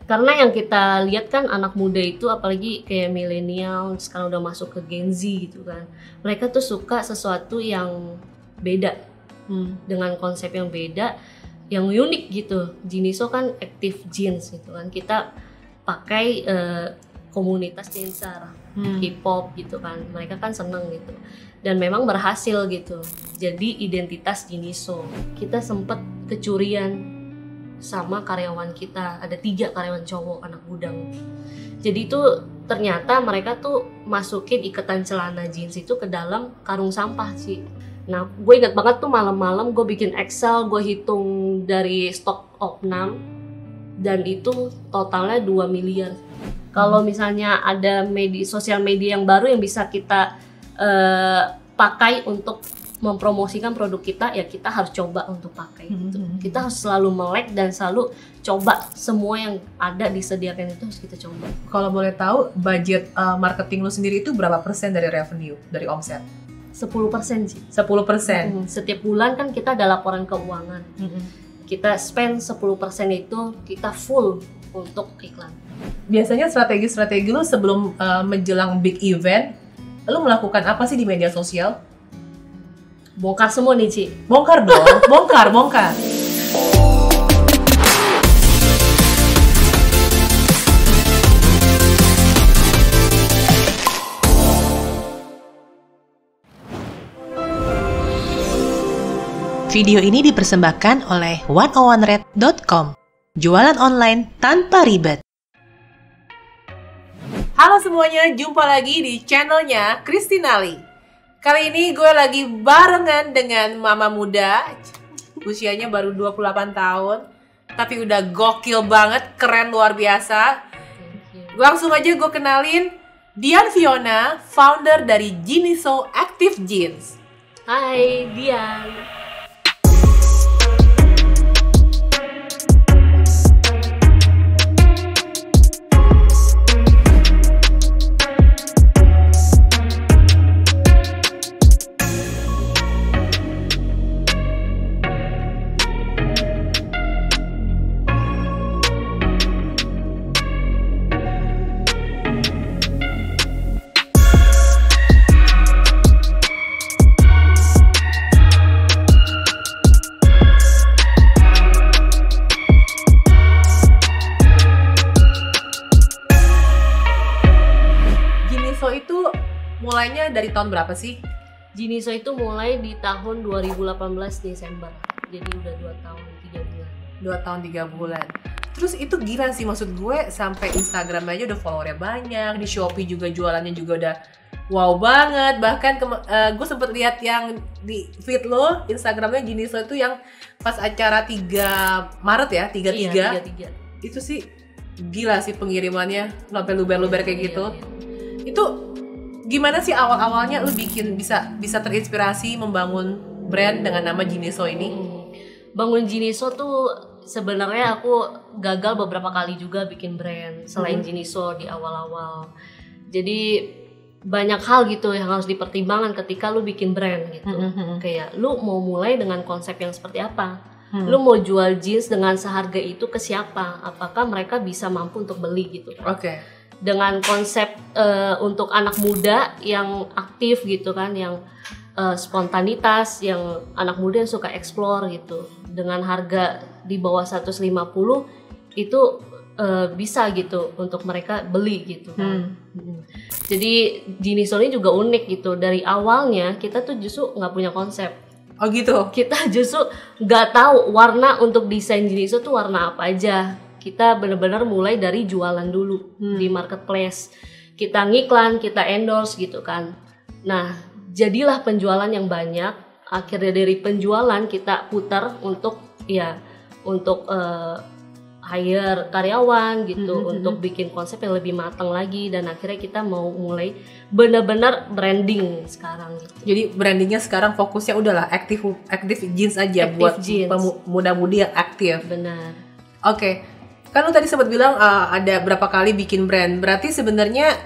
Karena yang kita lihat kan anak muda itu apalagi kayak milenial sekarang udah masuk ke Gen Z gitu kan. Mereka tuh suka sesuatu yang beda. Dengan konsep yang beda, yang unik gitu. Jiniso kan active jeans gitu kan. Kita pakai komunitas dancer, K-pop gitu kan. Mereka kan seneng gitu. Dan memang berhasil gitu. Jadi identitas Jiniso. Kita sempet kecurian sama karyawan kita, ada 3 karyawan cowok anak gudang. Jadi itu ternyata mereka tuh masukin iketan celana jeans itu ke dalam karung sampah sih. Nah, gue ingat banget tuh malam-malam gue bikin Excel, gue hitung dari stok opnam dan itu totalnya 2 miliar. Kalau misalnya ada sosial media yang baru yang bisa kita pakai untuk mempromosikan produk kita, ya kita harus coba untuk pakai gitu. Kita harus selalu melek dan selalu coba semua yang ada disediakan itu harus kita coba. Kalau boleh tahu budget marketing lu sendiri itu berapa persen dari revenue, dari omset? 10% sih. 10%? Setiap bulan kan kita ada laporan keuangan. Kita spend 10% itu kita full untuk iklan. Biasanya strategi lu sebelum menjelang big event, lu melakukan apa sih di media sosial? Bongkar semua nih, Ci. Bongkar dong, bongkar. Video ini dipersembahkan oleh 101red.com. Jualan online tanpa ribet. Halo semuanya, jumpa lagi di channelnya Kristinali. Kali ini gue lagi barengan dengan mama muda, usianya baru 28 tahun, tapi udah gokil banget, keren luar biasa. Langsung aja gue kenalin Dian Fiona, founder dari Jiniso Active Jeans. Hai, Dian. Mulainya dari tahun berapa sih? Jiniso itu mulai di tahun 2018 Desember. Jadi udah 2 tahun 3 bulan. 2 tahun 3 bulan. Terus itu gila sih, maksud gue sampai Instagram aja udah followernya banyak, di Shopee juga jualannya juga udah wow banget. Bahkan gue sempet lihat yang di feed lo Instagramnya Jiniso itu yang pas acara 3 Maret ya, 33. Iya, 33. Itu sih gila sih pengirimannya, sampai luber-luber kayak gitu. Iya. Itu gimana sih awal-awalnya lu bikin bisa terinspirasi membangun brand dengan nama Jiniso ini? Bangun Jiniso tuh sebenarnya aku gagal beberapa kali juga bikin brand selain Jiniso di awal-awal. Jadi banyak hal gitu yang harus dipertimbangkan ketika lu bikin brand gitu. Kayak lu mau mulai dengan konsep yang seperti apa? Lu mau jual jeans dengan seharga itu ke siapa? Apakah mereka bisa mampu untuk beli gitu kan? Oke. Dengan konsep untuk anak muda yang aktif gitu kan, yang spontanitas, yang anak muda yang suka explore gitu, dengan harga di bawah 150 itu bisa gitu untuk mereka beli gitu kan. Jadi Jiniso ini juga unik gitu, dari awalnya kita tuh justru nggak punya konsep. Oh gitu? Kita justru nggak tahu warna untuk desain Jiniso tuh warna apa aja. Kita benar-benar mulai dari jualan dulu di marketplace. Kita ngiklan, kita endorse gitu kan. Nah, jadilah penjualan yang banyak. Akhirnya dari penjualan kita putar untuk hire karyawan gitu, untuk bikin konsep yang lebih matang lagi, dan akhirnya kita mau mulai benar-benar branding sekarang gitu. Jadi brandingnya sekarang fokusnya udahlah active jeans aja, active buat pemuda-mudi yang aktif. Benar. Oke. Kan lu tadi sempat bilang ada berapa kali bikin brand. Berarti sebenarnya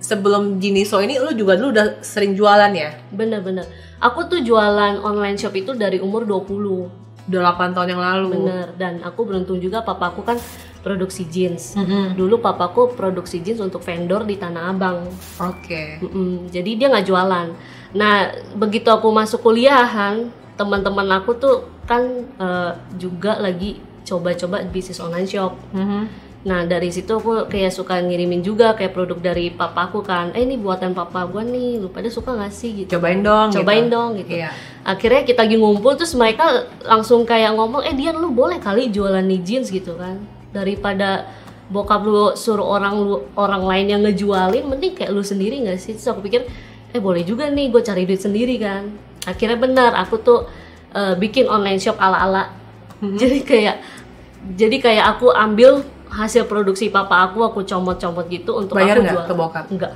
sebelum Jiniso ini lu juga dulu udah sering jualan ya? Bener-bener. Aku tuh jualan online shop itu dari umur 20. Udah 8 tahun yang lalu. Bener. Dan aku beruntung juga, papa aku kan produksi jeans. Mm-mm. Dulu papaku produksi jeans untuk vendor di Tanah Abang. Oke. Jadi dia nggak jualan. Nah, begitu aku masuk kuliahan, teman-teman aku tuh kan juga lagi coba-coba bisnis online shop. Nah, dari situ aku kayak suka ngirimin juga kayak produk dari papaku kan. Ini buatan papa gua nih, lu pada suka nggak sih gitu. Cobain dong gitu. Gitu. Iya. Akhirnya kita lagi ngumpul terus mereka langsung kayak ngomong, Dian lu boleh kali jualan nih jeans gitu kan. Daripada bokap lu suruh orang lain yang ngejualin, mending kayak lu sendiri nggak sih? Terus aku pikir, boleh juga nih, gue cari duit sendiri kan. Akhirnya benar, aku tuh bikin online shop ala-ala. Jadi kayak aku ambil hasil produksi papa aku comot-comot gitu untuk bayar aku nggak jual. ke bokap? Enggak.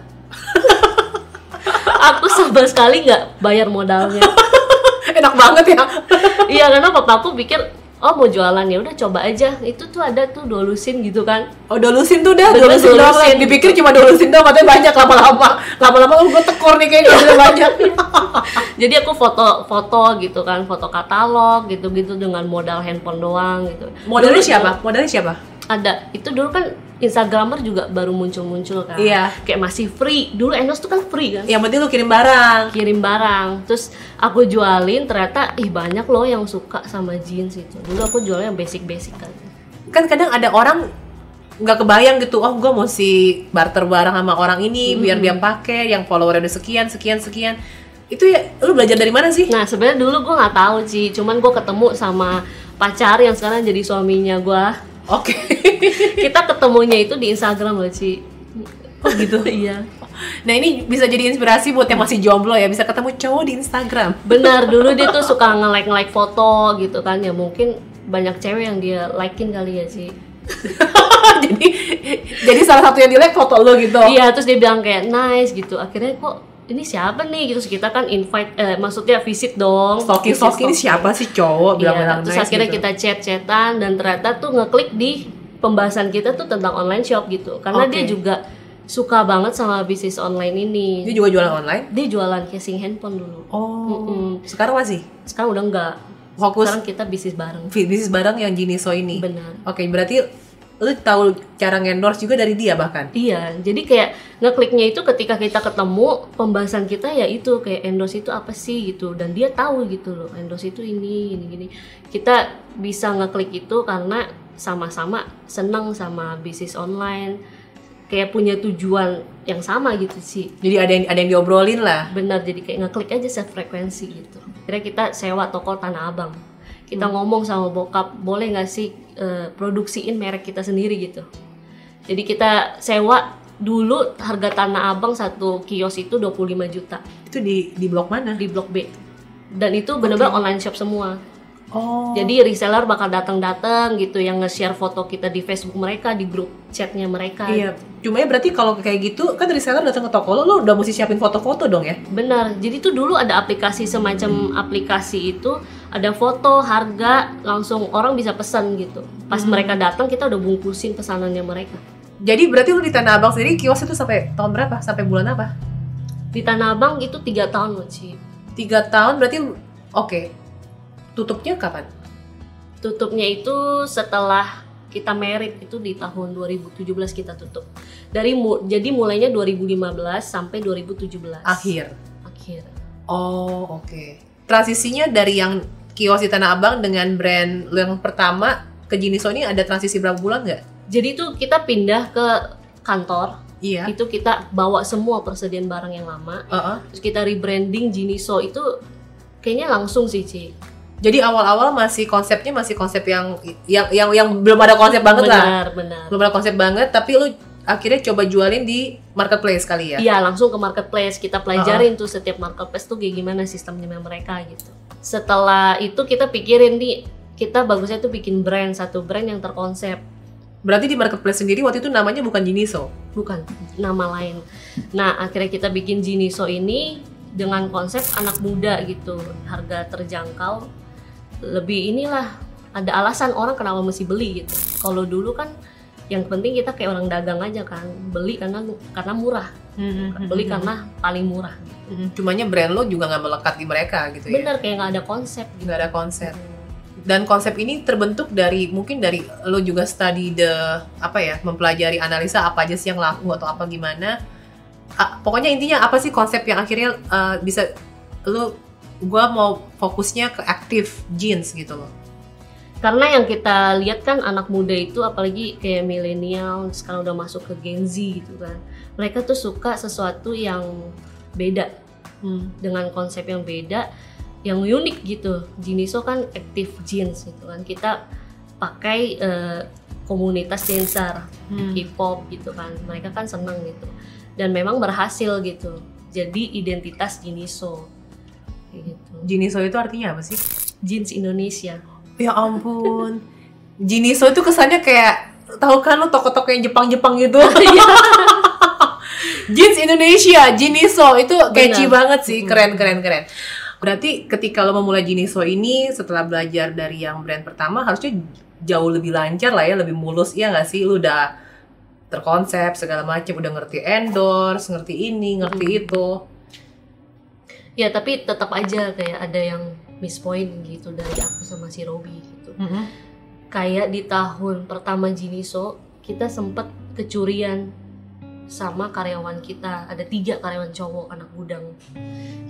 Aku sama sekali nggak bayar modalnya. Enak banget ya. Iya, karena papa aku pikir, mau jualan ya udah coba aja. Itu tuh ada tuh dolusin gitu kan. Oh, dolusin tuh udah, Bener, dolusin doang lah. dolusin. Dipikir cuma dolusin doang, katanya banyak lama-lama gue tekor nih kayaknya udah banyak. Jadi aku foto gitu kan, foto katalog gitu-gitu dengan modal handphone doang gitu. Modalnya Dulu siapa? Ada. Itu dulu kan Instagramer juga baru muncul kan. Iya. Kayak masih free. Dulu endorse tuh kan free kan. Yang penting lu kirim barang. Terus aku jualin, ternyata banyak loh yang suka sama jeans itu. Dulu aku jualnya yang basic kan. Kan kadang ada orang nggak kebayang gitu, gue mesti barter barang sama orang ini biar dia pakai, yang followernya udah sekian. Itu ya, lu belajar dari mana sih? Nah, sebenarnya dulu gue nggak tahu sih, cuman gue ketemu sama pacar yang sekarang jadi suaminya gue. Oke. Kita ketemunya itu di Instagram loh, Ci. Oh gitu? Iya. Nah, ini bisa jadi inspirasi buat yang masih jomblo ya, bisa ketemu cowok di Instagram. Benar, dulu dia tuh suka nge-like foto gitu kan, ya mungkin banyak cewek yang dia likein kali ya, Ci. jadi salah satu yang di-like foto lo gitu. Iya, terus dia bilang kayak nice gitu. Akhirnya kok ini siapa nih gitu. Terus kita kan invite, maksudnya visit dong. Stalking ini siapa sih cowok bilang-bilang terus nice akhirnya gitu. kita chat-chatan dan ternyata tuh ngeklik di pembahasan kita tuh tentang online shop gitu. Karena dia juga suka banget sama bisnis online ini. Dia juga jualan online? Dia jualan casing handphone dulu. Sekarang masih? Sekarang udah enggak. Fokus? Sekarang kita bisnis bareng. Bisnis bareng yang Jiniso ini? Benar. Oke, berarti lu tahu cara ngendorse juga dari dia bahkan? Iya, jadi kayak ngekliknya itu ketika kita ketemu, pembahasan kita ya itu kayak endorse itu apa sih gitu. Dan dia tahu gitu loh, endorse itu ini gini. Kita bisa ngeklik itu karena sama-sama senang sama bisnis online, kayak punya tujuan yang sama gitu sih. Jadi ada yang diobrolin lah. Benar, jadi kayak ngeklik aja sefrekuensi gitu. Kira kita sewa toko Tanah Abang. Kita ngomong sama bokap, boleh nggak sih produksiin merek kita sendiri gitu. Jadi kita sewa dulu harga Tanah Abang satu kios itu 25 juta. Itu di blok mana? Di Blok B. Dan itu benar-benar online shop semua. Oh. Jadi reseller bakal datang gitu yang nge-share foto kita di Facebook mereka, di grup chatnya mereka. Iya. Cuma ya berarti kalau kayak gitu kan reseller datang ke toko lo udah mesti siapin foto-foto dong ya? Benar. Jadi tuh dulu ada aplikasi semacam aplikasi itu, ada foto, harga, langsung orang bisa pesan gitu. Pas mereka datang kita udah bungkusin pesanannya mereka. Jadi berarti lu di Tanah Abang sendiri kios itu sampai tahun berapa? Sampai bulan apa? Di Tanah Abang itu 3 tahun loh, Ci. 3 tahun berarti oke. Tutupnya kapan? Tutupnya itu setelah kita merit, itu di tahun 2017 kita tutup. Jadi mulainya 2015 sampai 2017. Akhir. Oh, oke. Transisinya dari yang kios di Tanah Abang dengan brand lo yang pertama ke Jiniso ini ada transisi berapa bulan nggak? Jadi tuh kita pindah ke kantor. Iya. Itu kita bawa semua persediaan barang yang lama. Terus kita rebranding Jiniso itu kayaknya langsung sih, Ci. Jadi awal-awal konsepnya masih konsep yang belum ada konsep banget lah. Benar. Belum ada konsep banget, tapi lu akhirnya coba jualin di marketplace kali ya? Iya, langsung ke marketplace. Kita pelajarin tuh setiap marketplace tuh kayak gimana sistemnya mereka gitu. Setelah itu kita pikirin nih, kita bagusnya tuh bikin satu brand yang terkonsep. Berarti di marketplace sendiri waktu itu namanya bukan Jiniso? Bukan, nama lain. Nah, akhirnya kita bikin Jiniso ini dengan konsep anak muda gitu, harga terjangkau. Lebih inilah, ada alasan orang kenapa mesti beli gitu. Kalau dulu kan yang penting kita kayak orang dagang aja kan, beli karena murah, beli karena paling murah gitu. Cumanya brand lo juga nggak melekat di mereka gitu ya? Bener, kayak nggak ada konsep gitu. Nggak ada konsep. Dan konsep ini terbentuk dari mungkin dari lo juga study mempelajari analisa apa aja sih yang laku atau apa gimana. Pokoknya intinya apa sih konsep yang akhirnya bisa gua mau fokusnya ke active genes gitu loh. Karena yang kita lihat kan anak muda itu apalagi kayak milenial sekarang udah masuk ke Gen Z gitu kan. Mereka tuh suka sesuatu yang beda dengan konsep yang beda, yang unik gitu. Jiniso kan active genes gitu kan. Kita pakai komunitas dancer, hip-hop gitu kan. Mereka kan seneng gitu. Dan memang berhasil gitu. Jadi identitas Jiniso. Gitu. Jiniso itu artinya apa sih? Jeans Indonesia. Ya ampun. Jiniso itu kesannya kayak tahu kan lo toko-toko yang Jepang-Jepang gitu. Jeans Indonesia, Jiniso itu catchy banget sih, keren. Berarti ketika lo memulai Jiniso ini setelah belajar dari yang brand pertama harusnya jauh lebih lancar lah ya, lebih mulus ya nggak sih? Lo udah terkonsep segala macam, udah ngerti endorse, ngerti ini, ngerti itu. Ya tapi tetap aja kayak ada yang miss point gitu dari aku sama si Robi gitu. Kayak di tahun pertama Jiniso kita sempet kecurian sama karyawan kita. Ada 3 karyawan cowok anak gudang.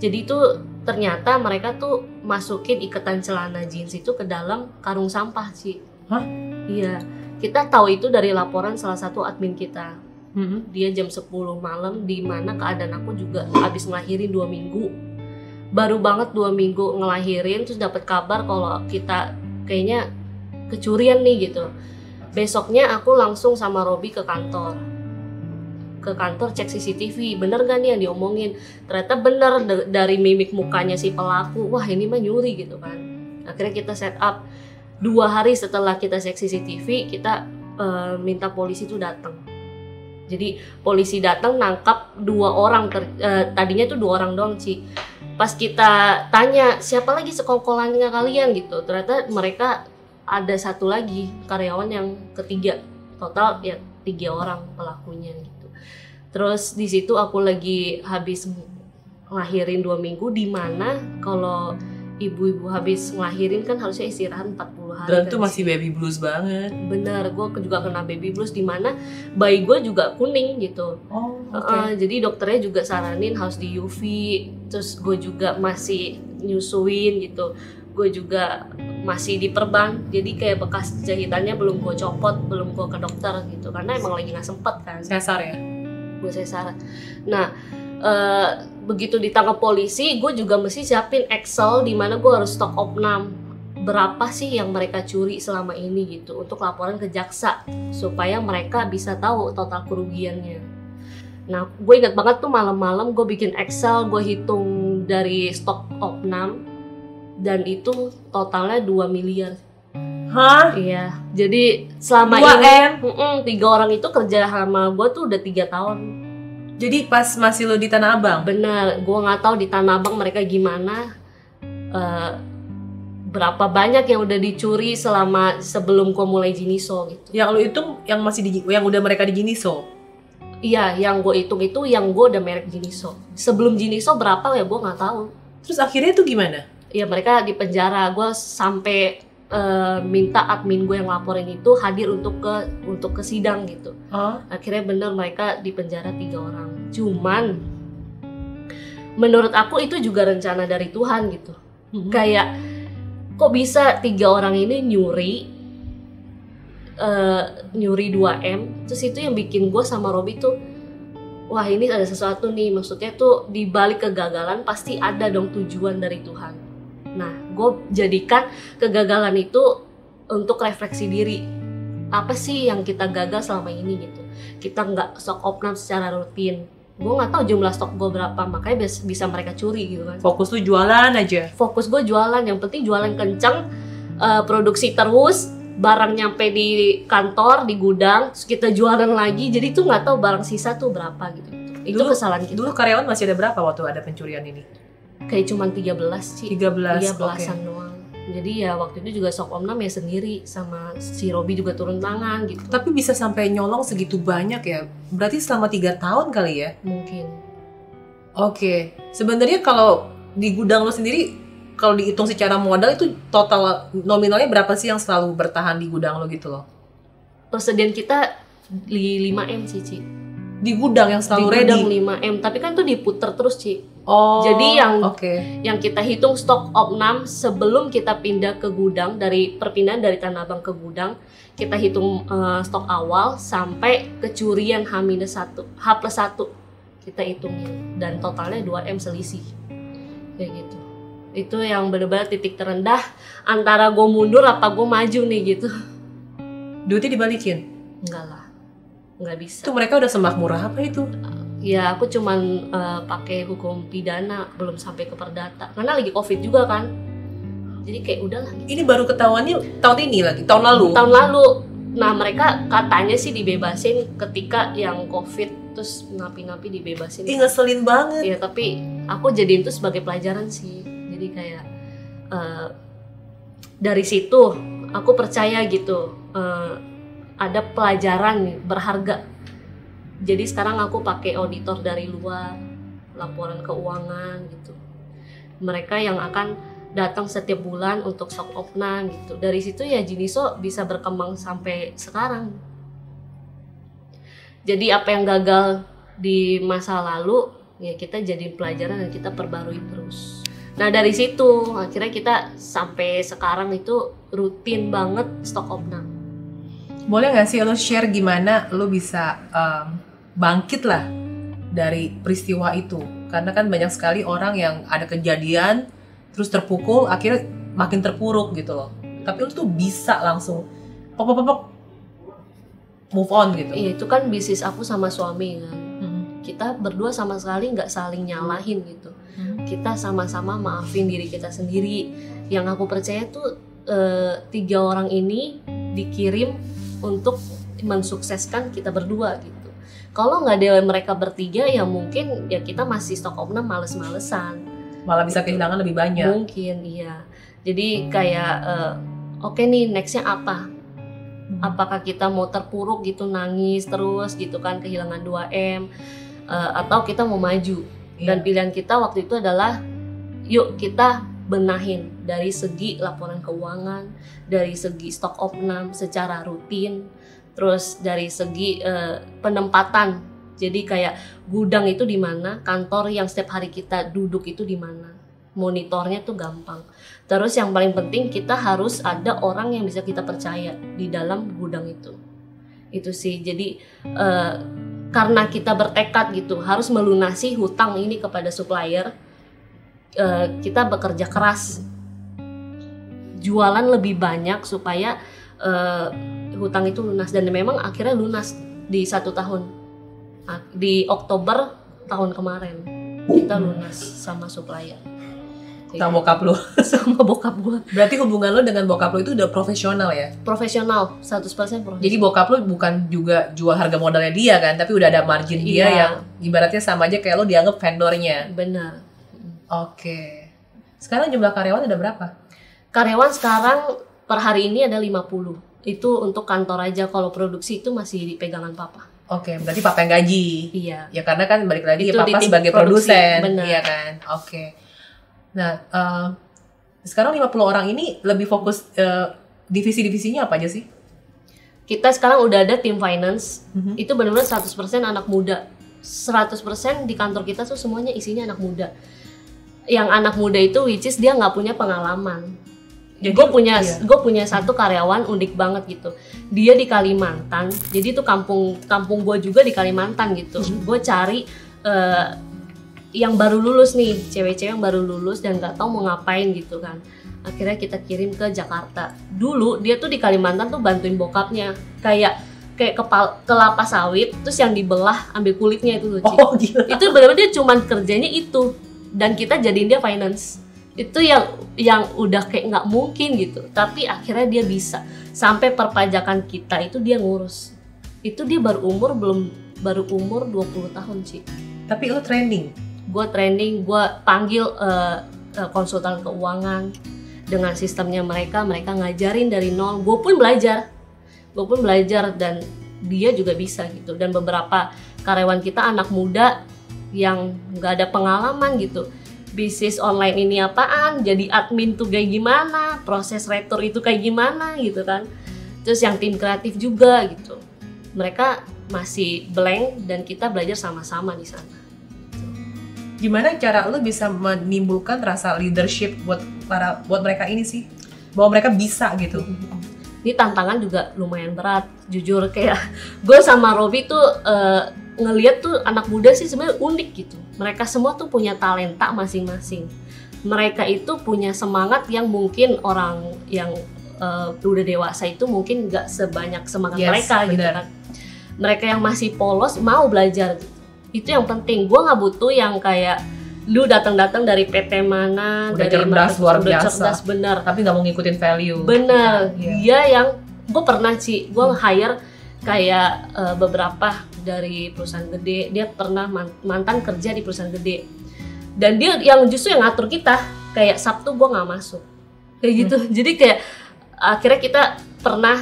Jadi itu ternyata mereka tuh masukin iketan celana jeans itu ke dalam karung sampah sih. Hah? Iya. Kita tahu itu dari laporan salah satu admin kita. Dia jam 10 malam di mana keadaan aku juga habis ngelahirin 2 minggu. Baru banget 2 minggu ngelahirin terus dapat kabar kalau kita kayaknya kecurian nih gitu. Besoknya aku langsung sama Robi ke kantor cek CCTV, bener gak nih yang diomongin. Ternyata bener dari mimik mukanya si pelaku, wah ini mah nyuri gitu kan. Akhirnya kita set up 2 hari setelah kita cek CCTV, kita minta polisi tuh datang. Jadi polisi datang nangkap 2 orang, tadinya tuh 2 orang doang sih. Pas kita tanya siapa lagi sekongkolannya kalian gitu, ternyata mereka ada 1 lagi karyawan yang ketiga. Total ya 3 orang pelakunya gitu. Terus di situ aku lagi habis ngelahirin 2 minggu, di mana kalau ibu-ibu habis ngelahirin kan harusnya istirahat 40 hari. Dan kan tuh masih baby blues banget. Bener, gue juga kena baby blues di mana bayi gue juga kuning gitu. Jadi dokternya juga saranin harus di UV. Terus gue juga masih nyusuin gitu. Gue juga masih diperban. Jadi kayak bekas jahitannya belum gue copot, belum gue ke dokter gitu. Karena emang lagi nggak sempet kan. Sesar ya? Gue sesar. Nah, begitu ditangkap polisi, gue juga mesti siapin Excel di mana gue harus stok opnam berapa sih yang mereka curi selama ini gitu untuk laporan ke jaksa supaya mereka bisa tahu total kerugiannya. Nah, gue ingat banget tuh malam-malam gue bikin Excel, gue hitung dari stok opnam dan itu totalnya 2 miliar. Hah? Iya, jadi selama 2M? ini 3 orang itu kerja sama gue tuh udah 3 tahun. Jadi pas masih lo di Tanah Abang? Bener, gue nggak tahu di Tanah Abang mereka gimana, berapa banyak yang udah dicuri sebelum gue mulai Jiniso gitu. Yang lo hitung yang masih yang udah mereka di Jiniso? Iya, yang gue hitung itu yang gue udah merek Jiniso. Sebelum Jiniso berapa ya gue nggak tahu. Terus akhirnya tuh gimana? Iya, mereka di penjara. Gue sampai minta admin gue yang laporin itu hadir untuk ke sidang gitu. Akhirnya bener mereka di penjara 3 orang. Cuman menurut aku itu juga rencana dari Tuhan gitu. Kayak kok bisa 3 orang ini nyuri 2M. Terus itu yang bikin gue sama Robi tuh, wah ini ada sesuatu nih. Maksudnya tuh di balik kegagalan pasti ada dong tujuan dari Tuhan. Nah, gue jadikan kegagalan itu untuk refleksi diri. Apa sih yang kita gagal selama ini gitu. Kita nggak stok opnam secara rutin. Gue nggak tahu jumlah stok gue berapa, makanya bisa mereka curi gitu kan. Fokus tuh jualan aja? Fokus gue jualan, yang penting jualan kenceng, produksi terus, barang nyampe di kantor, di gudang, terus kita jualan lagi. Jadi tuh nggak tahu barang sisa tuh berapa gitu. Itu kesalahan kita. Dulu karyawan masih ada berapa waktu ada pencurian ini? Kayak cuma 13 sih. 13? Iya, belasan doang. Jadi ya waktu itu juga sok omnam ya sendiri, sama si Robi juga turun tangan gitu. Tapi bisa sampai nyolong segitu banyak ya? Berarti selama 3 tahun kali ya? Mungkin. Oke. Sebenarnya kalau di gudang lo sendiri, kalau dihitung secara modal itu total nominalnya berapa sih yang selalu bertahan di gudang lo gitu loh? Persediaan kita di 5M sih, Ci. Di gudang yang selalu Di ready? gudang 5M, tapi kan tuh diputer terus, Ci. Oh, Jadi oke. yang kita hitung stok opnam sebelum kita pindah ke gudang, dari perpindahan dari Tanah Abang ke gudang, kita hitung stok awal sampai kecurian H-1, H+1 kita hitungnya, dan totalnya 2M selisih kayak gitu. Itu yang benar-benar titik terendah antara gue mundur apa gue maju nih gitu. Duitnya dibalikin? Enggak lah, nggak bisa. Itu mereka udah semakmurah apa itu? Ya aku cuman pakai hukum pidana, belum sampai ke perdata karena lagi covid juga kan, jadi kayak udahlah gitu. Ini baru ketahuannya tahun ini lagi, tahun lalu? Tahun lalu. Nah mereka katanya sih dibebasin ketika yang covid, terus napi-napi dibebasin. Ih, ngeselin banget. Ya tapi aku jadiin itu sebagai pelajaran sih, jadi kayak dari situ aku percaya gitu, ada pelajaran nih berharga. Jadi sekarang aku pakai auditor dari luar, laporan keuangan gitu. Mereka yang akan datang setiap bulan untuk stok opnam gitu. Dari situ ya Jiniso bisa berkembang sampai sekarang. Jadi apa yang gagal di masa lalu ya kita jadiin pelajaran dan kita perbarui terus. Nah dari situ akhirnya kita sampai sekarang itu rutin banget stok opnam. Boleh nggak sih lo share gimana lo bisa bangkit lah dari peristiwa itu? Karena kan banyak sekali orang yang ada kejadian terus terpukul, akhirnya makin terpuruk gitu loh. Tapi lo tuh bisa langsung pop move on gitu. Iya itu kan bisnis aku sama suami kan. Kita berdua sama sekali nggak saling nyalahin gitu. Kita sama-sama maafin diri kita sendiri. Yang aku percaya tuh 3 orang ini dikirim untuk mensukseskan kita berdua gitu. Kalau nggak ada mereka bertiga ya mungkin ya kita masih stok opnam males-malesan. Malah bisa kehilangan lebih banyak. Mungkin iya. Jadi kayak oke nih nextnya apa? Apakah kita mau terpuruk gitu nangis terus gitu kan kehilangan 2M atau kita mau maju? Dan pilihan kita waktu itu adalah yuk kita benahin dari segi laporan keuangan, dari segi stok opnam secara rutin, terus dari segi penempatan. Jadi kayak gudang itu di mana, kantor yang setiap hari kita duduk itu di mana, monitornya tuh gampang. Terus yang paling penting kita harus ada orang yang bisa kita percaya di dalam gudang itu. Itu sih. Jadi karena kita bertekad gitu harus melunasi hutang ini kepada supplier, kita bekerja keras, jualan lebih banyak supaya hutang itu lunas, dan memang akhirnya lunas di 1 tahun. Di Oktober tahun kemarin kita lunas sama supplier. Sama bokap lo? Sama bokap gua. Berarti hubungan lo dengan bokap lo itu udah profesional ya? Profesional, 100% profesional. Jadi bokap lo bukan juga jual harga modalnya dia kan, tapi udah ada margin dia yang ibaratnya sama aja kayak lo dianggap vendornya. Benar. Oke. Sekarang jumlah karyawan ada berapa? Karyawan sekarang per hari ini ada 50. Itu untuk kantor aja, kalau produksi itu masih di pegangan papa. Oke, berarti papa yang gaji. Iya. Ya karena kan balik lagi Itu ya papa di tim sebagai produksi, produsen, benar. iya kan? Oke. Nah, sekarang 50 orang ini lebih fokus divisi-divisinya apa aja sih? Kita sekarang udah ada tim finance. Itu benar-benar 100% anak muda. 100% di kantor kita tuh semuanya isinya anak muda. Yang anak muda itu which is dia nggak punya pengalaman. Jadi, Gue punya satu karyawan unik banget gitu. Dia di Kalimantan, jadi itu kampung gue juga di Kalimantan gitu. Gue cari yang baru lulus nih, cewek-cewek yang baru lulus dan nggak tahu mau ngapain gitu kan. Akhirnya kita kirim ke Jakarta. Dulu dia tuh di Kalimantan tuh bantuin bokapnya, kayak kelapa sawit, terus yang dibelah ambil kulitnya itu loh. Oh gila. Itu benar-benar dia cuman kerjanya itu, dan kita jadiin dia finance. Itu yang udah kayak nggak mungkin gitu, tapi akhirnya dia bisa. Sampai perpajakan kita itu dia ngurus. Itu dia baru umur 20 tahun sih. Tapi lo training? Gue training, gue panggil konsultan keuangan dengan sistemnya mereka ngajarin dari nol. Gue pun belajar dan dia juga bisa gitu. Dan beberapa karyawan kita anak muda yang nggak ada pengalaman gitu, bisnis online ini apaan, jadi admin tuh kayak gimana, proses retur itu kayak gimana gitu kan. Terus yang tim kreatif juga gitu, mereka masih blank dan kita belajar sama-sama di sana. Gimana cara lu bisa menimbulkan rasa leadership buat mereka ini sih, bahwa mereka bisa gitu? Ini tantangan juga lumayan berat, jujur. Kayak gue sama Robi tuh ngeliat tuh anak muda sih sebenarnya unik gitu. Mereka semua tuh punya talenta masing-masing. Mereka itu punya semangat yang mungkin orang yang udah dewasa itu mungkin nggak sebanyak semangat mereka gitu kan. Mereka yang masih polos mau belajar gitu. Itu yang penting. Gue nggak butuh yang kayak lu datang-datang dari PT mana, udah dari cerdas luar biasa, cerdas bener, tapi nggak mau ngikutin value. Bener, dia yang gue pernah sih, gue hire kayak beberapa dari perusahaan gede. Dia pernah mantan kerja di perusahaan gede, dan dia yang justru yang ngatur kita. Kayak Sabtu gue nggak masuk, kayak gitu. Jadi kayak akhirnya kita pernah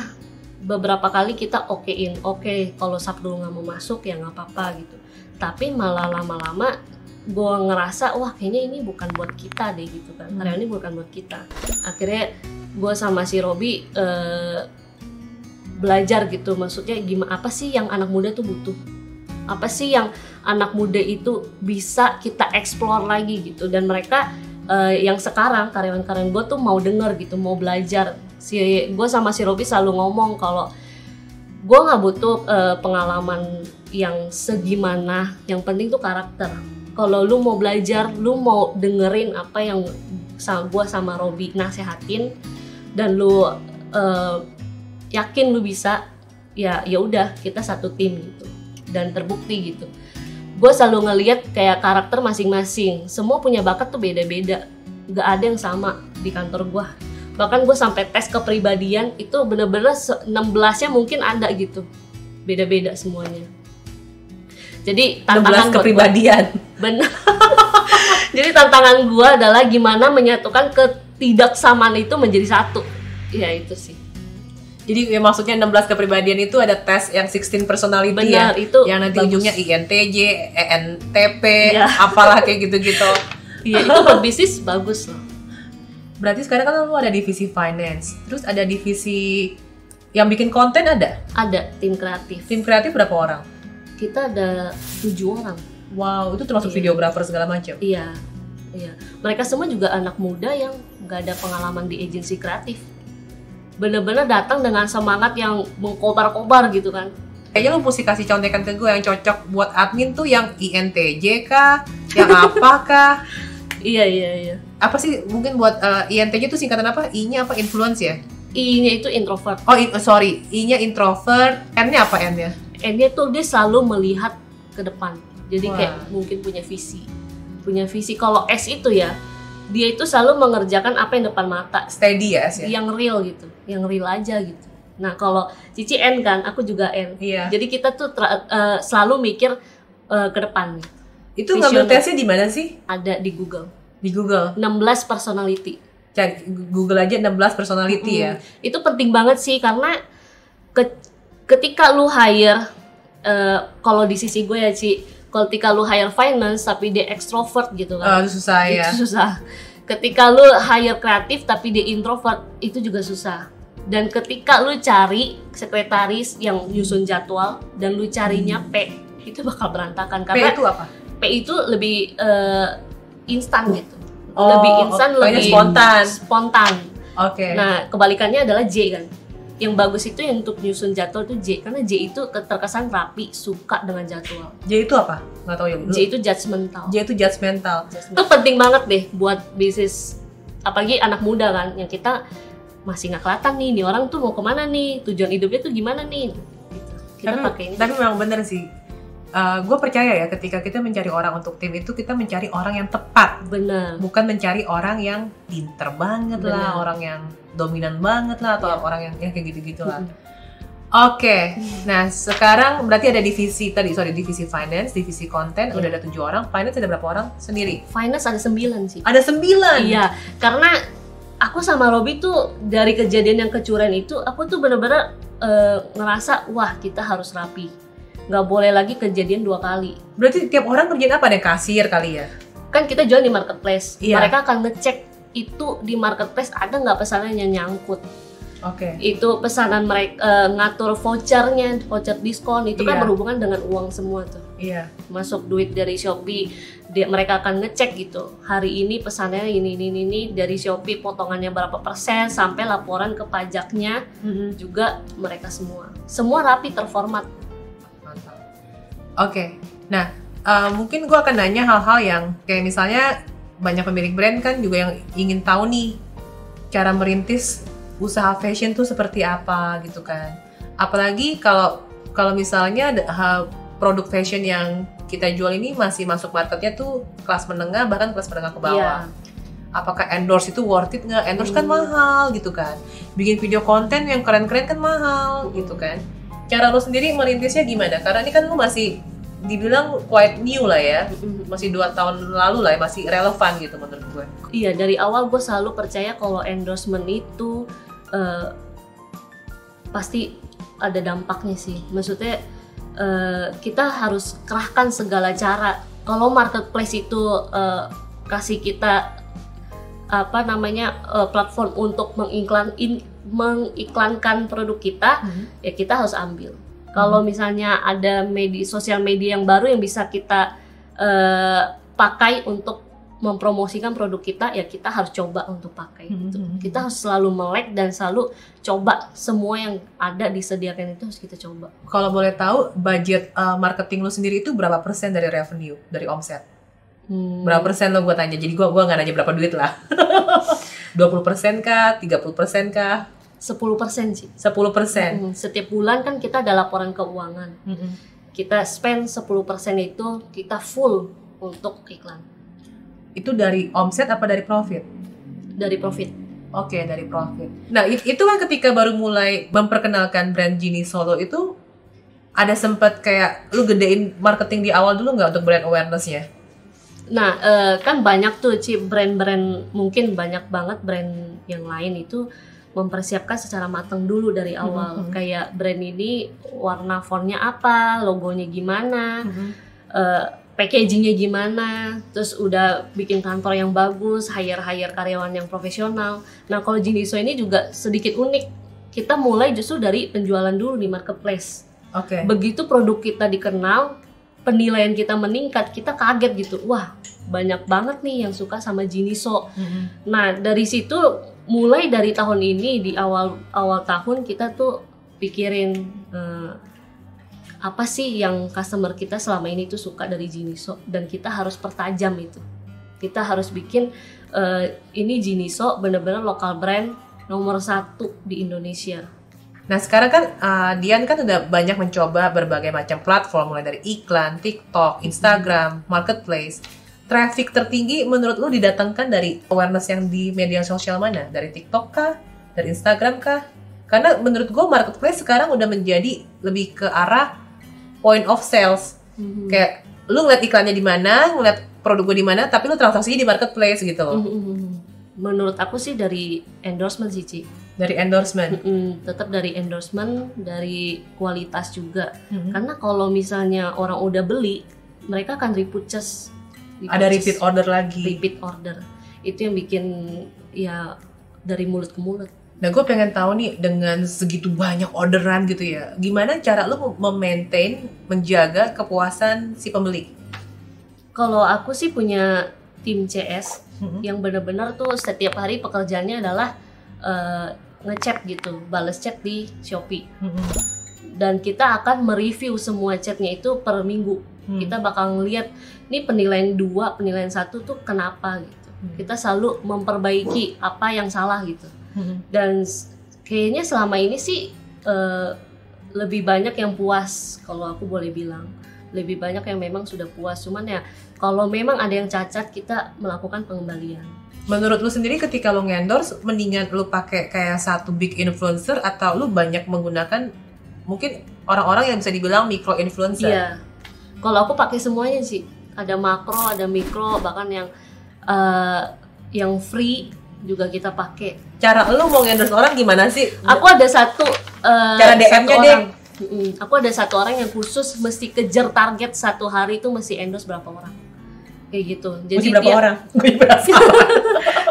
beberapa kali kita okein, oke kalau Sabtu nggak mau masuk ya nggak apa-apa gitu. Tapi malah lama-lama gue ngerasa wah kayaknya ini bukan buat kita deh gitu kan, karena ini bukan buat kita. Akhirnya gue sama si Robi belajar gitu, maksudnya gimana, apa sih yang anak muda tuh butuh, apa sih yang anak muda itu bisa kita explore lagi gitu. Dan mereka yang sekarang karyawan-karyawan gue tuh mau denger gitu, mau belajar. Gue sama si Robi selalu ngomong kalau gue nggak butuh pengalaman yang segimana, yang penting tuh karakter. Kalau lu mau belajar, lu mau dengerin apa yang gue sama Robi nasehatin, dan lu yakin lu bisa, ya udah kita satu tim gitu. Dan terbukti gitu. Gue selalu ngelihat kayak karakter masing-masing. Semua punya bakat tuh beda-beda. Gak ada yang sama di kantor gue. Bahkan gue sampai tes kepribadian itu bener-bener 16-nya mungkin ada gitu. Beda-beda semuanya. Jadi tantangan 16 kepribadian. Benar. Jadi tantangan gue adalah gimana menyatukan ketidaksamaan itu menjadi satu. Ya itu sih. Jadi ya, maksudnya 16 kepribadian itu ada tes yang 16 personality. Benar, ya? Itu yang nanti bagus. ujungnya INTJ, ENTP, Ya. apalah kayak gitu-gitu. Iya, itu buat bisnis bagus loh. Berarti sekarang kan lu ada divisi finance, terus ada divisi yang bikin konten ada? Ada tim kreatif. Tim kreatif berapa orang? Kita ada 7 orang. Wow, itu termasuk Iya. videografer segala macam. Iya. Mereka semua juga anak muda yang nggak ada pengalaman di agensi kreatif. Bener-bener datang dengan semangat yang mengkobar-kobar gitu kan. Kayaknya lu mesti kasih contekan ke gue yang cocok buat admin tuh yang INTJ kah? Yang apa kah? Iya. Apa sih mungkin buat INTJ itu singkatan apa? I-nya apa? Influence ya? I-nya itu introvert. Oh, sorry. I-nya introvert. N-nya apa N-nya? N-nya tuh dia selalu melihat ke depan. Jadi Wah. kayak mungkin punya visi. Kalau S itu ya, dia itu selalu mengerjakan apa yang depan mata. Steady ya, S ya? Yang real gitu. Yang real aja gitu. Nah kalau Cici N kan, aku juga N. Iya. Jadi kita tuh selalu mikir ke depan. Itu ngambil Visioner. tesnya di mana sih? Ada di Google. Di Google. 16 personality. Cari Google aja 16 personality ya. Itu penting banget sih karena ketika lu hire kalau di sisi gue ya Ci, ketika lu hire finance tapi dia extrovert gitu kan. Itu susah ya. Itu susah. Ketika lu hire kreatif tapi dia introvert itu juga susah. Dan ketika lu cari sekretaris yang nyusun jadwal dan lu carinya P, itu bakal berantakan P karena itu apa? P itu lebih instan gitu. Lebih instan, kayaknya lebih spontan. Oke. Nah, kebalikannya adalah J kan. Yang bagus itu yang untuk nyusun jadwal itu J, karena J itu terkesan rapi, suka dengan jadwal. J itu apa? Nggak tahu ya. J itu judgmental. J itu judgmental. Itu penting banget deh buat bisnis, apalagi anak muda kan, yang kita masih nggak kelihatan nih orang tuh mau kemana nih, tujuan hidupnya tuh gimana nih. Gitu. Kita pakai ini. Tapi memang bener sih. Gue percaya ya ketika kita mencari orang untuk tim itu kita mencari orang yang tepat. Bener. Bukan mencari orang yang pinter banget lah, orang yang dominan banget lah, atau orang yang kayak gitu-gitu lah. Oke, nah sekarang berarti ada divisi divisi finance, divisi konten, udah ada 7 orang. Finance ada berapa orang sendiri? Finance ada 9 sih. Ada 9? Iya, karena aku sama Robi tuh dari kejadian yang kecurangan itu, aku tuh bener-bener ngerasa wah kita harus rapi. Nggak boleh lagi kejadian 2 kali. Berarti tiap orang kerjain apa deh? Kasir kali ya? kan kita jual di marketplace. Iya. Mereka akan ngecek itu di marketplace ada nggak pesanan yang nyangkut. Oke. Itu pesanan mereka, ngatur voucher diskon itu kan Iya. berhubungan dengan uang semua tuh. Iya. Masuk duit dari Shopee, mereka akan ngecek gitu. Hari ini pesannya ini dari Shopee potongannya berapa persen sampai laporan ke pajaknya juga mereka semua rapi terformat. Mantap. Oke. Nah, mungkin gue akan nanya hal-hal yang kayak misalnya banyak pemilik brand kan juga yang ingin tahu nih cara merintis usaha fashion tuh seperti apa gitu kan. Apalagi kalau misalnya produk fashion yang kita jual ini masih masuk marketnya tuh kelas menengah, bahkan kelas menengah ke bawah. Iya. Apakah endorse itu worth it nggak? Endorse kan mahal gitu kan. Bikin video konten yang keren-keren kan mahal gitu kan. Cara lo sendiri merintisnya gimana? Karena ini kan lo masih dibilang quite new lah ya. Masih 2 tahun lalu lah ya, masih relevan gitu menurut gue. Iya, dari awal gue selalu percaya kalau endorsement itu pasti ada dampaknya sih. Maksudnya kita harus kerahkan segala cara. Kalau marketplace itu kasih kita platform untuk mengiklankan produk kita, ya kita harus ambil. Kalau misalnya ada sosial media yang baru yang bisa kita pakai untuk mempromosikan produk kita, ya kita harus coba untuk pakai gitu. Kita harus selalu melek dan selalu coba semua yang ada disediakan itu harus kita coba. Kalau boleh tahu budget marketing lo sendiri itu berapa persen dari revenue, dari omset? Berapa persen lo gue tanya, jadi gue nggak nanya berapa duit lah. 20% kah? 30% kah? 10% sih. 10%? Setiap bulan kan kita ada laporan keuangan. Kita spend 10% itu kita full untuk iklan. Itu dari omset apa dari profit? Dari profit. Oke, dari profit. Nah, itu kan ketika baru mulai memperkenalkan brand Genie Solo itu, ada sempat kayak lu gedein marketing di awal dulu nggak untuk brand awareness-nya? Nah, kan banyak tuh brand-brand, mungkin banyak banget brand yang lain itu mempersiapkan secara matang dulu dari awal. Kayak brand ini warna fontnya apa, logonya gimana, packagingnya gimana, terus udah bikin kantor yang bagus, hire karyawan yang profesional. Nah, kalau Genie Solo ini juga sedikit unik. Kita mulai justru dari penjualan dulu di marketplace. Oke. Begitu produk kita dikenal, penilaian kita meningkat, kita kaget gitu. Wah, banyak banget nih yang suka sama Genie Solo. Nah, dari situ mulai dari tahun ini, di awal tahun kita tuh pikirin apa sih yang customer kita selama ini tuh suka dari Genie Solo, dan kita harus pertajam itu. Kita harus bikin ini Genie Solo bener-bener lokal brand nomor 1 di Indonesia. Nah, sekarang kan Dian kan udah banyak mencoba berbagai macam platform, mulai dari iklan, TikTok, Instagram, marketplace. Traffic tertinggi menurut lu didatangkan dari awareness yang di media sosial mana? Dari TikTok kah? Dari Instagram kah? Karena menurut gue marketplace sekarang udah menjadi lebih ke arah point of sales. Kayak lu ngeliat iklannya di mana, ngeliat produk gue di mana, tapi lu transaksinya di marketplace gitu loh. Menurut aku sih dari endorsement sih, Ci. Dari endorsement. Tetap dari endorsement, dari kualitas juga. Karena kalau misalnya orang udah beli, mereka akan repurchase. Ada repeat order lagi. Repeat order. Itu yang bikin ya dari mulut ke mulut. Nah, gue pengen tahu nih, dengan segitu banyak orderan gitu ya, gimana cara lu memaintain, menjaga kepuasan si pembeli? Kalau aku sih punya tim CS yang benar-benar tuh setiap hari pekerjaannya adalah ngechat gitu, bales chat di Shopee. Dan kita akan mereview semua chatnya itu per minggu. Kita bakal ngeliat nih penilaian 2, penilaian 1 tuh kenapa gitu. Kita selalu memperbaiki apa yang salah gitu. Dan kayaknya selama ini sih lebih banyak yang puas, kalau aku boleh bilang. Lebih banyak yang memang sudah puas. Cuman ya kalau memang ada yang cacat, kita melakukan pengembalian. Menurut lu sendiri ketika lu nge-endorse, mendingan lu pakai kayak satu big influencer atau lu banyak menggunakan mungkin orang-orang yang bisa dibilang micro influencer? Iya. Kalau aku pakai semuanya sih. Ada makro, ada mikro, bahkan yang free juga kita pakai. Cara lu mau nge-endorse orang gimana sih? Aku ada satu cara DM-nya deh. Aku ada satu orang yang khusus mesti kejar target satu hari itu mesti endorse berapa orang. kayak gitu. Jadi berapa orang? Gue berasa.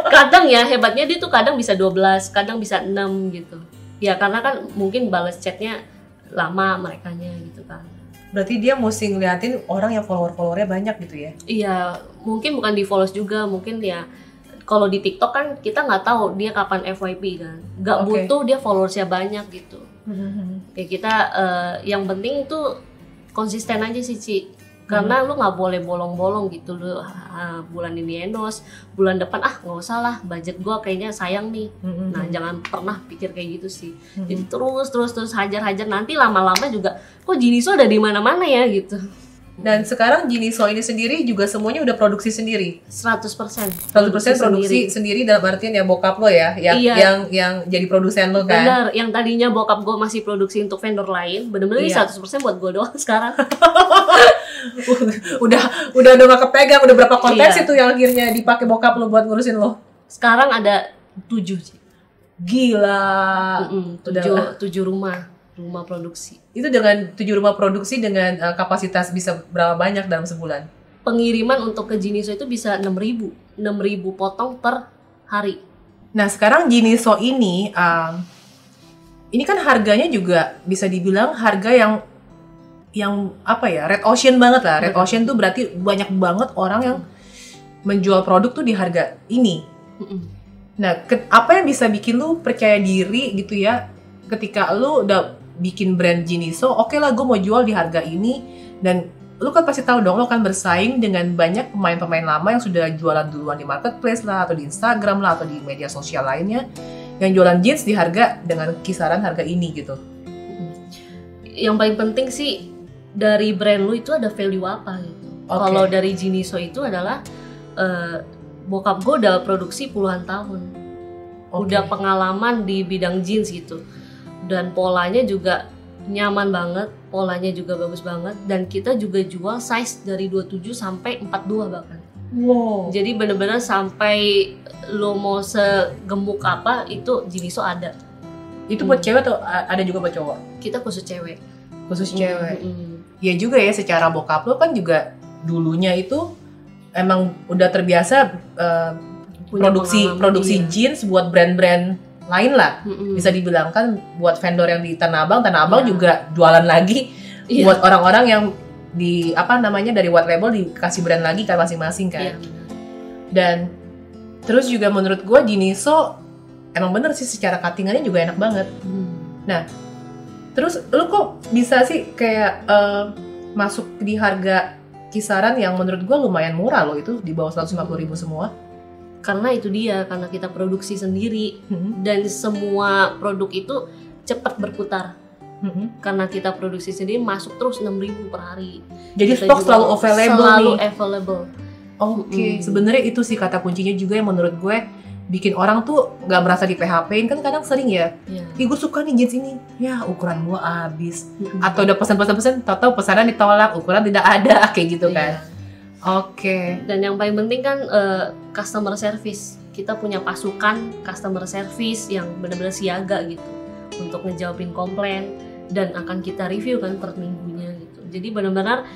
Kadang ya hebatnya dia tuh kadang bisa 12, kadang bisa 6 gitu. Ya karena kan mungkin balas chatnya lama merekanya gitu kan. Berarti dia mesti ngeliatin orang yang follower-followernya banyak gitu ya? Iya, mungkin bukan di follow juga, mungkin ya kalau di TikTok kan kita nggak tahu dia kapan FYP kan, nggak butuh dia followersnya banyak gitu. Ya kita yang penting tuh konsisten aja sih Ci, karena lu nggak boleh bolong-bolong gitu lu bulan ini endorse, bulan depan nggak usah lah, budget gua kayaknya sayang nih. Nah jangan pernah pikir kayak gitu sih. Jadi terus hajar-hajar, nanti lama-lama juga kok Jiniso ada di mana-mana ya gitu. Dan sekarang Jiniso ini sendiri juga semuanya udah produksi sendiri. 100% produksi sendiri dalam artian ya bokap lo ya, yang jadi produsen lo kan. Benar, yang tadinya bokap gue masih produksi untuk vendor lain, bener-bener 100% buat gue doang sekarang. udah gak kepegang, udah berapa kontes itu yang akhirnya dipakai bokap lo buat ngurusin lo? Sekarang ada 7 sih. Gila. 7 rumah produksi. Itu dengan 7 rumah produksi dengan kapasitas bisa berapa banyak dalam sebulan? Pengiriman untuk ke Jiniso itu bisa 6.000 potong per hari. Nah sekarang Jiniso ini kan harganya juga bisa dibilang harga yang apa ya, red ocean banget lah. Red ocean tuh berarti banyak banget orang yang menjual produk tuh di harga ini. Nah apa yang bisa bikin lu percaya diri gitu ya ketika lu udah bikin brand Jiniso, oke lah gue mau jual di harga ini, dan lu kan pasti tahu dong lo kan bersaing dengan banyak pemain-pemain lama yang sudah jualan duluan di marketplace lah, atau di Instagram lah, atau di media sosial lainnya yang jualan jeans di harga dengan kisaran harga ini gitu. Yang paling penting sih dari brand lu itu ada value apa gitu. Kalau dari Jiniso itu adalah bokap gue udah produksi puluhan tahun, udah pengalaman di bidang jeans gitu. Dan polanya juga nyaman banget, polanya juga bagus banget, dan kita juga jual size dari 27 sampai 42 bahkan. Wow. Jadi bener-bener sampai lo mau segemuk apa itu Jiniso ada. Itu buat cewek atau ada juga buat cowok? Kita khusus cewek. Khusus cewek. Ya juga ya, secara bokap lo kan juga dulunya itu emang udah terbiasa produksi jeans buat brand-brand lain lah, bisa dibilang kan buat vendor yang di Tanah Abang juga jualan lagi buat orang-orang yang di dari white label dikasih brand lagi kan masing-masing kan. Dan terus juga menurut gue Jiniso emang bener sih secara cuttingannya juga enak banget. Nah terus lu kok bisa sih kayak masuk di harga kisaran yang menurut gue lumayan murah loh, itu di bawah 150.000 semua? Karena itu dia, karena kita produksi sendiri dan semua produk itu cepat berputar. Karena kita produksi sendiri masuk terus 6.000 per hari. Jadi kita stok selalu available. Oke. Sebenarnya itu sih kata kuncinya juga yang menurut gue bikin orang tuh nggak merasa di PHP-in, kan kadang sering ya. Gue suka nih jeans ini, ya ukuran gue habis. Atau udah pesan, tahu pesanan ditolak, ukuran tidak ada, kayak gitu kan. Oke. Dan yang paling penting kan customer service. Kita punya pasukan customer service yang benar-benar siaga gitu untuk ngejawabin komplain, dan akan kita review kan per minggunya gitu. Jadi benar-benar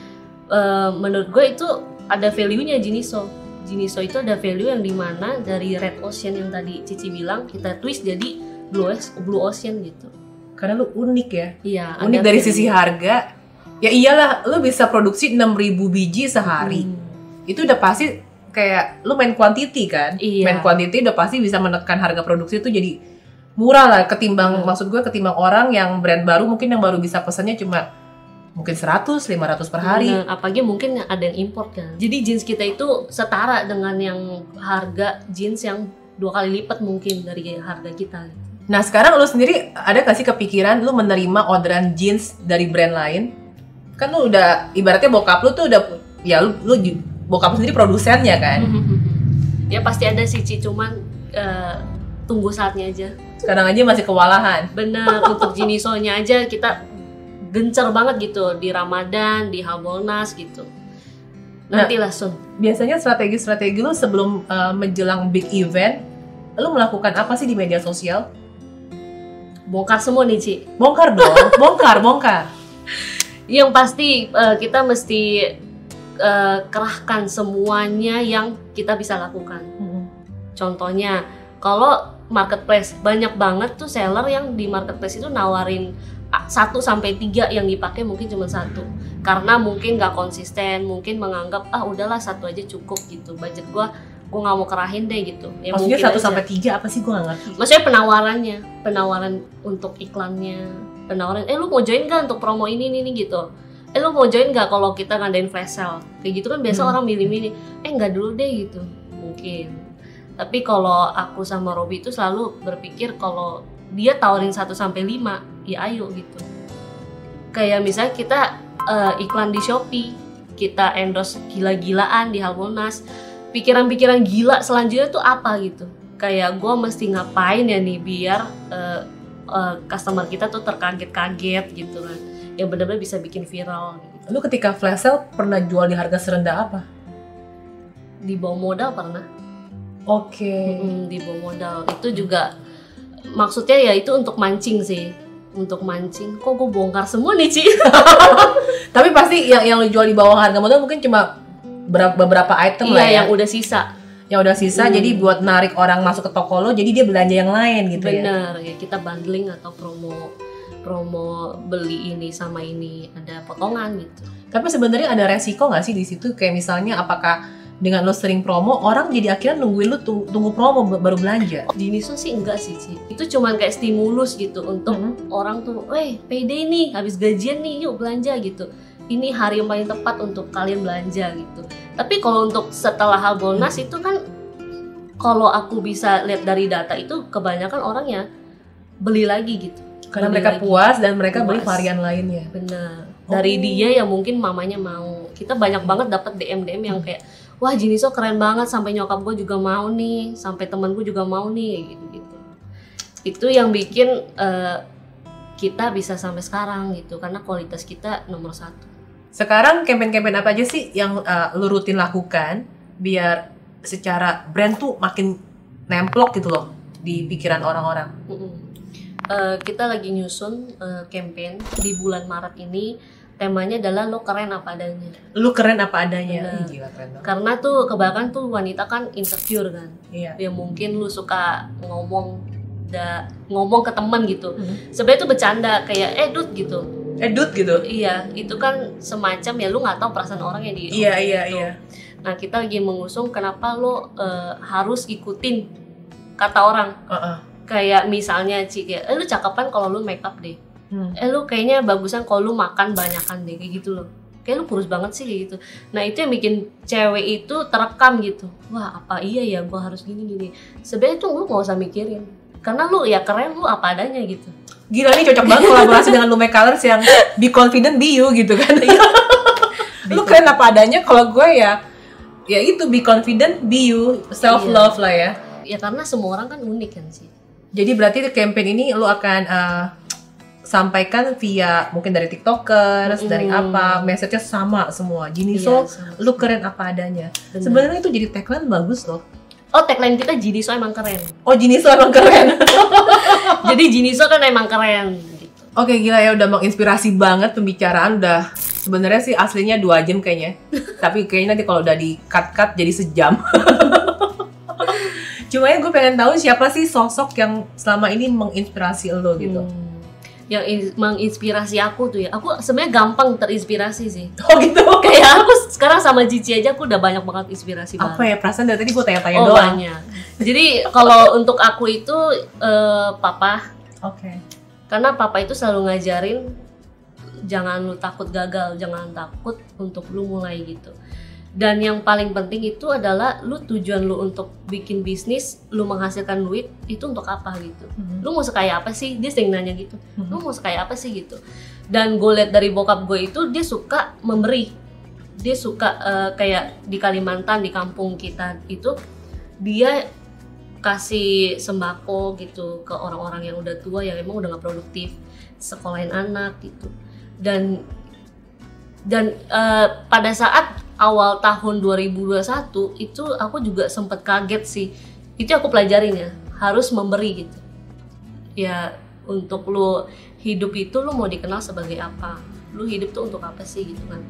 menurut gue itu ada value-nya Jiniso. Jiniso itu ada value yang dimana dari red ocean yang tadi Cici bilang kita twist jadi blue ocean gitu. Karena lu unik ya. Iya. Unik dari sisi harga. Ya iyalah, lu bisa produksi 6.000 biji sehari. Itu udah pasti kayak lu main quantity kan. Main quantity udah pasti bisa menekan harga produksi itu jadi murah lah ketimbang ketimbang orang yang brand baru mungkin yang baru bisa pesannya cuma mungkin 100, 500 per hari. Apalagi mungkin ada yang import kan. Jadi jeans kita itu setara dengan yang harga jeans yang 2 kali lipat mungkin dari harga kita. Nah sekarang lu sendiri ada gak sih kepikiran lu menerima orderan jeans dari brand lain? Kan lu udah ibaratnya bokap lu tuh udah ya lu bokap lu sendiri produsennya kan. Ya pasti ada sih Ci, cuman tunggu saatnya aja. Sekarang aja masih kewalahan. Bener. Untuk Jinisonya aja kita gencar banget gitu di Ramadan, di Harbolnas gitu. Nantilah Sun. Biasanya strategi lu sebelum menjelang big event, lu melakukan apa sih di media sosial? Bongkar semua nih Ci. Bongkar dong, bongkar. Yang pasti kita mesti kerahkan semuanya yang kita bisa lakukan. Contohnya, kalau marketplace banyak banget tuh seller yang di marketplace itu nawarin 1-3 yang dipakai mungkin cuma 1 karena mungkin nggak konsisten, mungkin menganggap udahlah 1 aja cukup gitu, budget gue nggak mau kerahin deh gitu. Ya, maksudnya 1-3 apa sih, gue nggak ngerti. Maksudnya penawaran untuk iklannya, penawaran lu mau join nggak untuk promo ini gitu, lu mau join nggak kalau kita ngadain flash sale kayak gitu kan. Biasa orang milih-milih nggak dulu deh gitu mungkin. Tapi kalau aku sama Robby itu selalu berpikir kalau dia tawarin 1-5 ya ayo gitu. Kayak misalnya kita iklan di Shopee, kita endorse gila-gilaan di Harbolnas, pikiran-pikiran gila selanjutnya tuh apa gitu. Kayak gue mesti ngapain ya nih biar customer kita tuh terkaget-kaget gitu kan, yang benar-benar bisa bikin viral gitu. Lu ketika flash sale pernah jual di harga serendah apa? Di bawah modal pernah. Oke. Di bawah modal itu juga maksudnya ya itu untuk mancing sih, untuk mancing. Kok gue bongkar semua nih Ci? Tapi pasti yang lu jual di bawah harga modal mungkin cuma beberapa item lah ya, yang udah sisa. Yang udah sisa, jadi buat narik orang masuk ke toko lo, jadi dia belanja yang lain gitu. Bener, ya kita bundling atau promo beli ini sama ini ada potongan gitu. Tapi sebenarnya ada resiko nggak sih di situ? Kayak misalnya apakah dengan lo sering promo, orang jadi akhirnya nungguin lo tunggu promo baru belanja? Di Niso sih enggak sih, Ci. Itu cuman kayak stimulus gitu untuk orang tuh, payday nih, habis gajian nih, yuk belanja gitu. Ini hari yang paling tepat untuk kalian belanja gitu. Tapi kalau untuk setelah Harbolnas itu kan, kalau aku bisa lihat dari data itu kebanyakan orang ya beli lagi gitu. Karena mereka puas dan mereka beli varian lainnya. Benar. Dari dia yang mungkin mamanya mau. Kita banyak banget dapat DM yang kayak, wah Jiniso keren banget, sampai nyokap gue juga mau nih, sampai temen gue juga mau nih, gitu. Itu yang bikin kita bisa sampai sekarang gitu, karena kualitas kita nomor 1. Sekarang campaign-campaign apa aja sih yang lu rutin lakukan biar secara brand tuh makin nemplok gitu loh di pikiran orang-orang? Kita lagi nyusun campaign di bulan Maret ini. Temanya adalah lo keren apa adanya. Lu keren apa adanya. Gila, keren banget. Karena tuh kebanyakan tuh wanita kan insecure kan. Iya. Ya mungkin lu suka ngomong ke teman gitu. Sebenarnya tuh bercanda kayak dud gitu. Dud gitu. Iya, itu kan semacam ya lu nggak tahu perasaan orang yang di. Iya. Nah, kita lagi mengusung kenapa lo harus ikutin kata orang. Kayak misalnya Ci, kayak lu cakepan kalau lu make up deh. Lu kayaknya bagusan kalau lu makan banyakan deh, kayak gitu loh. Kayak lu kurus banget sih kayak gitu. Nah, itu yang bikin cewek itu terekam gitu. Wah, apa iya ya gua harus gini. Sebenarnya tuh lu gak usah mikirin. Karena lu ya keren, lu apa adanya gitu. Gila nih, cocok banget kolaborasi dengan Lume Colors yang be confident, be you gitu kan. Lu keren apa adanya, kalau gue ya itu be confident, be you, self love lah ya. Ya karena semua orang kan unik kan sih. Jadi berarti campaign ini lu akan sampaikan via mungkin dari TikTokers, dari apa, message-nya sama semua. Jiniso, lu keren apa adanya. Sebenarnya itu jadi tagline bagus loh. Oh, tagline kita Jiniso emang keren. Oh, Jiniso emang keren. Jadi Jiniso kan emang keren gitu. Oke, gila ya, udah menginspirasi banget pembicaraan. Udah sebenarnya sih aslinya 2 jam kayaknya. Tapi kayaknya nanti kalau udah di cut jadi sejam. Cuma ya gue pengen tahu siapa sih sosok yang selama ini menginspirasi lo gitu. Yang menginspirasi aku tuh ya, aku sebenarnya gampang terinspirasi sih. Oh gitu? Kayak aku sekarang sama Cici aja aku udah banyak banget inspirasi banget. Apa ya, perasaan dari tadi gue tanya-tanya doang. Banyak. Jadi kalau untuk aku itu papa. Oke. Karena papa itu selalu ngajarin jangan lu takut gagal, jangan takut untuk lu mulai gitu. Dan yang paling penting itu adalah lu tujuan lu untuk bikin bisnis, lu menghasilkan duit itu untuk apa gitu. Lu mau sekaya apa sih? Dia sering nanya gitu. Lu mau sekaya apa sih gitu. Dan gue liat dari bokap gue itu dia suka memberi. Dia suka kayak di Kalimantan, di kampung kita itu dia kasih sembako gitu ke orang-orang yang udah tua yang emang udah gak produktif, sekolahin anak gitu. Dan pada saat awal tahun 2021 itu aku juga sempat kaget sih. Itu aku pelajarin ya, harus memberi gitu. Ya untuk lu hidup itu lu mau dikenal sebagai apa? Lu hidup tuh untuk apa sih gitu kan?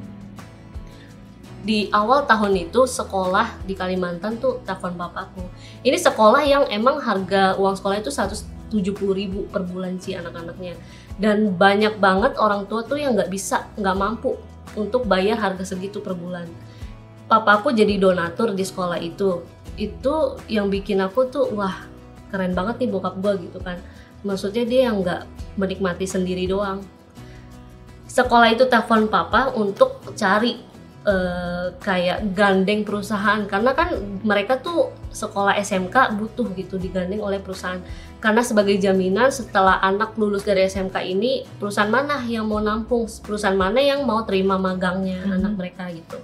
di awal tahun itu sekolah di Kalimantan tuh telepon papaku. Ini sekolah yang emang harga uang sekolah itu 170.000 per bulan sih anak-anaknya. Dan banyak banget orang tua tuh yang nggak mampu untuk bayar harga segitu per bulan. Papaku jadi donatur di sekolah itu yang bikin aku tuh wah keren banget nih bokap gua gitu kan. Maksudnya dia yang nggak menikmati sendiri doang. Sekolah itu telepon papa untuk cari kayak gandeng perusahaan, karena kan mereka tuh sekolah SMK butuh gitu digandeng oleh perusahaan, karena sebagai jaminan setelah anak lulus dari SMK ini perusahaan mana yang mau nampung, perusahaan mana yang mau terima magangnya anak mereka gitu.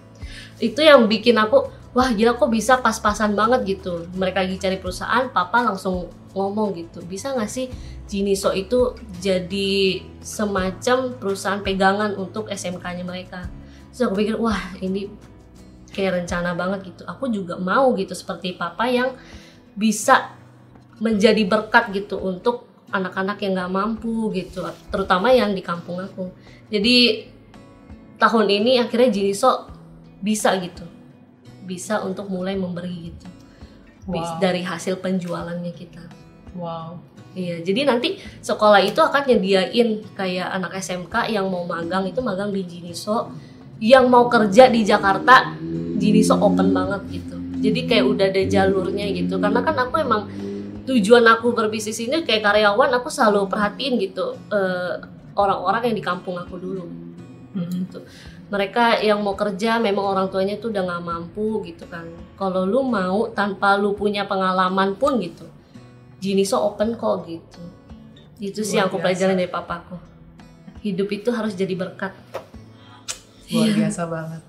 Itu yang bikin aku wah gila kok bisa pas-pasan banget gitu. Mereka lagi cari perusahaan, papa langsung ngomong gitu, bisa nggak sih Jiniso itu jadi semacam perusahaan pegangan untuk SMK-nya mereka. Terus aku pikir wah ini kayak rencana banget gitu, aku juga mau gitu seperti papa yang bisa menjadi berkat gitu untuk anak-anak yang nggak mampu gitu, terutama yang di kampung aku. Jadi tahun ini akhirnya Jiniso bisa gitu, bisa untuk mulai memberi gitu. Wow. Dari hasil penjualannya kita. Wow. Iya, jadi nanti sekolah itu akan nyediain kayak anak SMK yang mau magang itu magang di Jiniso, yang mau kerja di Jakarta Jiniso open banget gitu. Jadi kayak udah ada jalurnya gitu. Karena kan aku emang tujuan aku berbisnis ini kayak karyawan, aku selalu perhatiin gitu orang-orang yang di kampung aku dulu. Gitu. Mereka yang mau kerja memang orang tuanya tuh udah nggak mampu gitu kan. Kalau lu mau tanpa lu punya pengalaman pun gitu, Jiniso open kok gitu. Itu sih yang aku pelajarin dari papaku. Hidup itu harus jadi berkat. Luar biasa banget.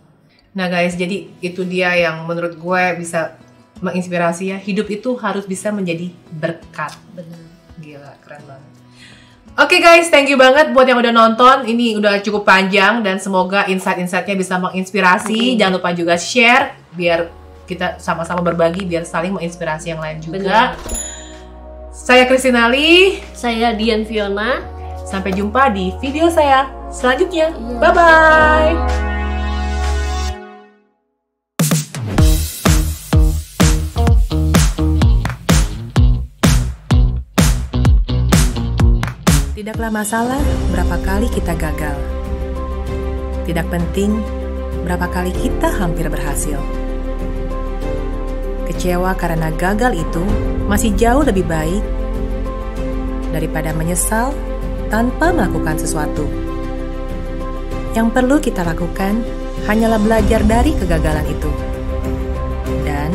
Nah guys, jadi itu dia yang menurut gue bisa menginspirasi ya. Hidup itu harus bisa menjadi berkat. Benar. Gila, keren banget. Oke guys, thank you banget buat yang udah nonton. Ini udah cukup panjang dan semoga insight-insightnya bisa menginspirasi. Jangan lupa juga share biar kita sama-sama berbagi, biar saling menginspirasi yang lain juga. Benar. Saya Kristinali. Saya Dian Fiona. Sampai jumpa di video saya selanjutnya. Iya. Bye-bye. Tidaklah masalah berapa kali kita gagal. Tidak penting berapa kali kita hampir berhasil. Kecewa karena gagal itu masih jauh lebih baik daripada menyesal tanpa melakukan sesuatu. Yang perlu kita lakukan hanyalah belajar dari kegagalan itu dan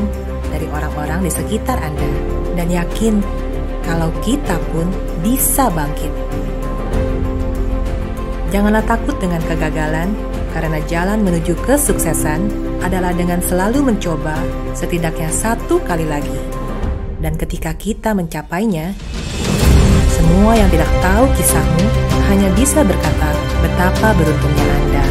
dari orang-orang di sekitar Anda, dan yakin kalau kita pun bisa bangkit. Janganlah takut dengan kegagalan, karena jalan menuju kesuksesan adalah dengan selalu mencoba setidaknya satu kali lagi. Dan ketika kita mencapainya, semua yang tidak tahu kisahmu hanya bisa berkata betapa beruntungnya Anda.